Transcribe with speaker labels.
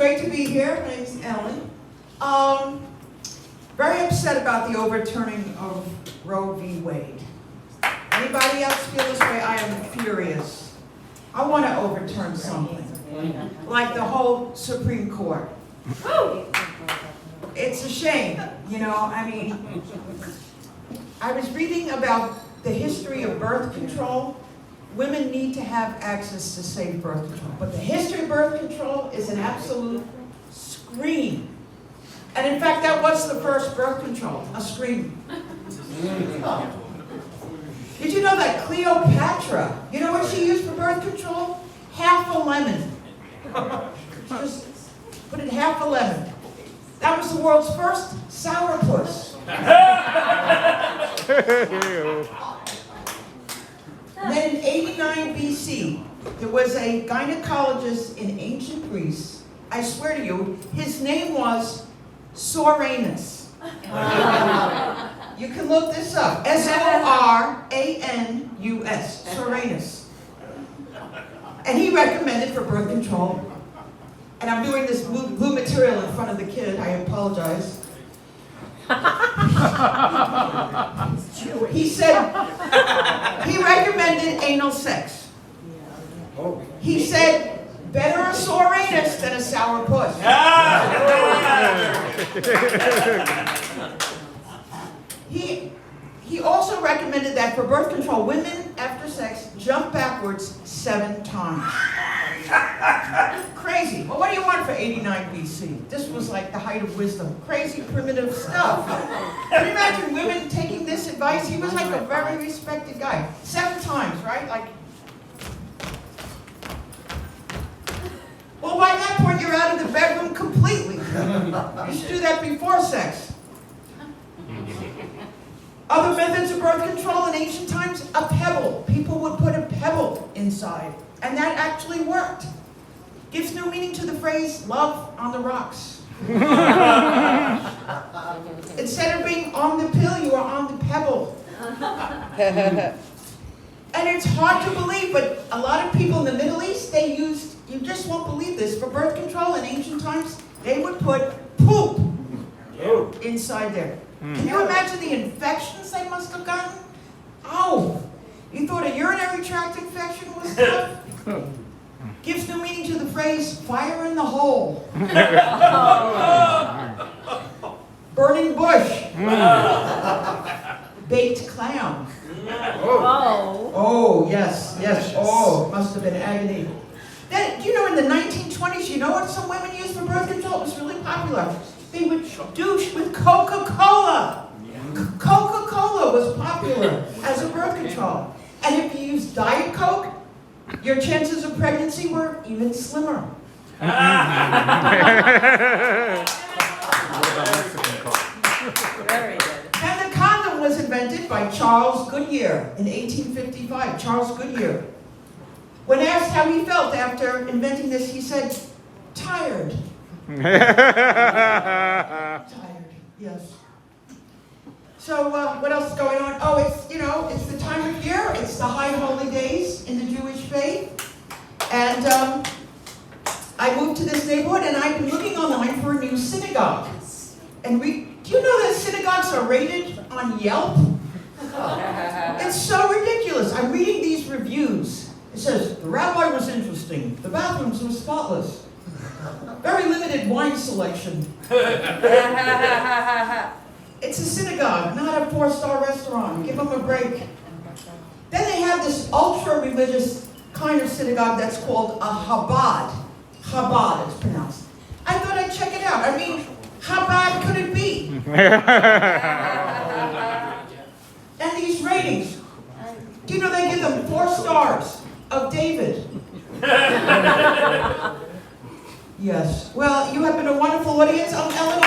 Speaker 1: great to be here. My name is Ellen. Very upset about the overturning of Roe v. Wade. Anybody else feel this way? I am furious. I want to overturn something, like the whole Supreme Court. It's a shame, you know, I mean, I was reading about the history of birth control. Women need to have access to safe birth control, but the history of birth control is an absolute scream. And in fact, that was the first birth control, a scream. Did you know that Cleopatra, you know what she used for birth control? Half a lemon. Just put in half a lemon. That was the world's first sourpuss. And then in 89 BC, there was a gynecologist in ancient Greece. I swear to you, his name was Soranus. You can look this up. S-O-R-A-N-U-S. Soranus. And he recommended for birth control. And I'm doing this blue material in front of the kid. I apologize. He said, he recommended anal sex. He said, better a sore anus than a sour puss. He also recommended that for birth control, women after sex jump backwards 7 times. Crazy. Well, what do you want for 89 BC? This was like the height of wisdom. Crazy, primitive stuff. Can you imagine women taking this advice? He was like a very respected guy. 7 times, right? Like. Well, by that point, you're out of the bedroom completely. You should do that before sex. Other methods of birth control in ancient times, a pebble. People would put a pebble inside, and that actually worked. Gives new meaning to the phrase, love on the rocks. Instead of being on the pill, you are on the pebble. And it's hard to believe, but a lot of people in the Middle East, they used, you just won't believe this, for birth control in ancient times, they would put poop inside there. Can you imagine the infections they must have gotten? Oh, you thought a urinary tract infection was tough? Gives new meaning to the phrase, fire in the hole. Burning bush. Baked clown. Oh, yes. Oh, it must have been agony. Then, you know, in the 1920s, you know what some women used for birth control? It was really popular. They would douche with Coca-Cola. Coca-Cola was popular as a birth control. And if you used Diet Coke, your chances of pregnancy were even slimmer.
Speaker 2: Very good.
Speaker 1: And the condom was invented by Charles Goodyear in 1855. Charles Goodyear. When asked how he felt after inventing this, he said, tired. Tired, yes. So what else is going on? Oh, it's, you know, it's the time of year. It's the high holy days in the Jewish faith. And I moved to this neighborhood, and I've been looking online for a new synagogue. And do you know that synagogues are rated on Yelp? It's so ridiculous. I'm reading these reviews. It says, the rabbi was interesting. The bathrooms were spotless. Very limited wine selection. It's a synagogue, not a 4-star restaurant. Give them a break. Then they have this ultra-religious kind of synagogue that's called a Chabad. Chabad, it's pronounced. I thought I'd check it out. I mean, how bad could it be? And these ratings. Do you know they give them 4 stars of David? Yes. Well, you have been a wonderful audience. I'm Ellen.